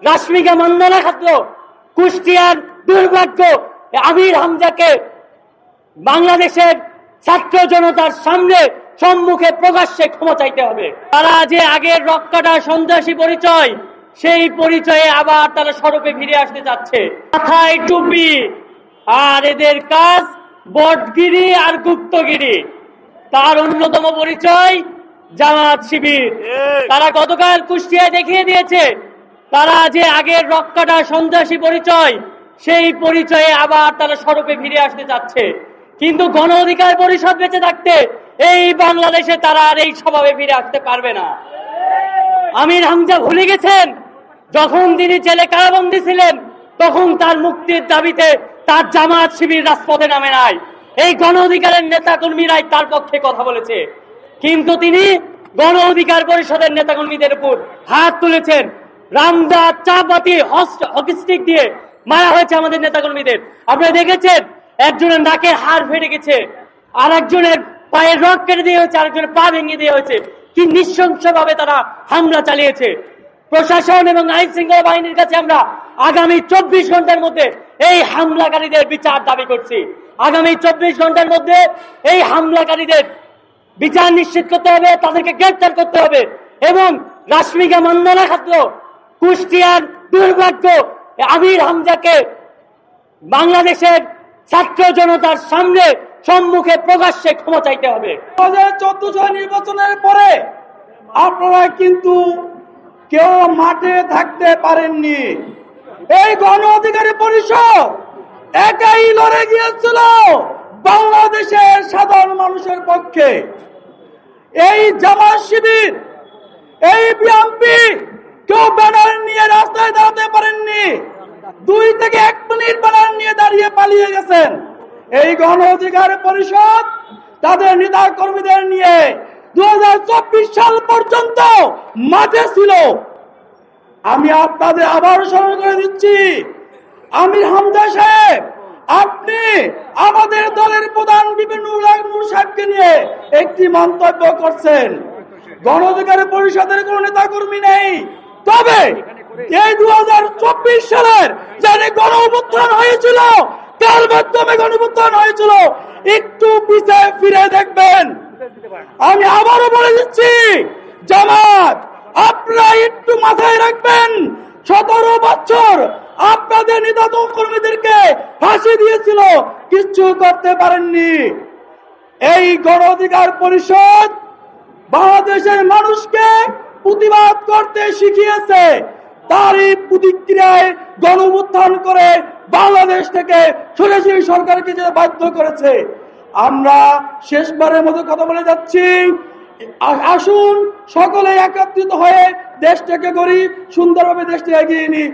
কাশ্মীরকে মান্দানা খাদ্য, কুষ্টিয়ার দুর্ভাগ্য আমির হামজাকে বাংলাদেশের ছাত্র জনতার সামনে সম্মুখে প্রকাশ্যে ক্ষমা চাইতে হবে। তারা যে আগের রক্কাটা সন্ত্রাসী পরিচয়, সেই পরিচয়ে আবার তারা সড়কে ফিরে আসতে চাচ্ছে। মাথায় টুপি, আর এদের কাজ বটগিরি আর গুপ্তগিরি। তার অন্যতম পরিচয় জামাত শিবির। তারা গতকাল কুষ্টিয়ায় দেখিয়ে দিয়েছে তারা যে আগের রক্কাটা সন্ত্রাসী পরিচয়, সেই পরিচয়ে আবার তারা সড়কে ফিরে আসতে চাচ্ছে। কিন্তু গণ অধিকার পরিষদ বেঁচে থাকতে এই বাংলাদেশে তারা আর এই স্বভাবে ফিরে আসতে পারবে না। আমির হামজা ভুলে গেছেন যখন তিনি জেলে কারাবন্দী ছিলেন, তখন তার মুক্তির দাবিতে তার জামাত শিবির রাজপথে নামে নাই। এই গণ অধিকারের নেতা কর্মীরাই তার পক্ষে কথা বলেছে, কিন্তু তিনি গণ অধিকার পরিষদের নেতা কর্মীদের উপর হাত তুলেছেন। রামদা চাপাতি হকিস্টিক দিয়ে মারা হয়েছে আমাদের নেতা কর্মীদের। আপনারা দেখেছেন একজনের নাকের হাড় ফেটে গেছে, আর একজনের পায়ের রক কেটে দিয়ে হয়েছে, আরেকজনের পা ভেঙে দিয়ে হয়েছে। কি নৃশংসভাবে তারা হামলা চালিয়েছে। প্রশাসন এবং আইন শৃঙ্খলা বাহিনীর কাছে আমরা আগামী 24 ঘন্টার মধ্যে এই হামলাকারীদের বিচার দাবি করছি। আগামী 24 ঘন্টার মধ্যে এই হামলাকারীদের বিচার নিশ্চিত করতে হবে, তাদেরকে গ্রেফতার করতে হবে। এবং কাশ্মীরকে মান্দানা খাদ্য, কুষ্টিয়ার দুর্ভাগ্য আমির হামজাকে বাংলাদেশের ছাত্র জনতার সামনে সম্মুখে প্রকাশ্যে ক্ষমা চাইতে হবে। 2014 নির্বাচনের পরে আপনারা কিন্তু কেউ মাঠে থাকতে পারেননি। এই গণ অধিকার পরিষদ একাই লড়ে গিয়েছিল বাংলাদেশের সাধারণ মানুষের পক্ষে। এই জামাত শিবির, এই বিএনপি কেউ ব্যানার নিয়ে রাস্তায় দাঁড়াতে পারেননি। 2 থেকে 1 মিনিট ব্যানার নিয়ে দাঁড়িয়ে পালিয়ে গেছেন। এই গণ অধিকার পরিষদ তাদের নেতা কর্মীদের নিয়ে 2024 সাল পর্যন্ত মাঠে ছিল। আমি আপনাদের আবার স্মরণ করে দিচ্ছি, আমির হামজা সাহেব, আপনি আমাদের দলের প্রধান বিপিনুর সাহেবকে নিয়ে একটি মন্তব্য করছেন। গণ অধিকার পরিষদের কোন নেতা কর্মী নেই, তবে এই 2024 সালের যে গণ অভ্যুত্থান হয়েছিল, কার মাধ্যমে গণ অভ্যুত্থান হয়েছিল, একটু পিছিয়ে ফিরে দেখবেন। আমি আবারও বলে দিচ্ছি, জামাত আপনারা একটু মাথায় রাখবেন, 17 বছর আপনাদের নেতা কর্মীদেরকে ফাঁসি দিয়েছিল, কিচ্ছু করতে পারেননি। এই গণ অধিকার পরিষদ বাংলাদেশের মানুষকে প্রতিবাদ করতে শিখিয়েছে। তারই প্রতিক্রিয়ায় গণ অভ্যুত্থান করে বাংলাদেশ থেকে স্বৈরাচারী সরকারকে যেতে বাধ্য করেছে। আমরা শেষবারের মতো কথা বলে যাচ্ছি, আসুন সকলে একত্রিত হয়ে দেশটাকে গড়ি, সুন্দরভাবে দেশটা এগিয়ে নিই।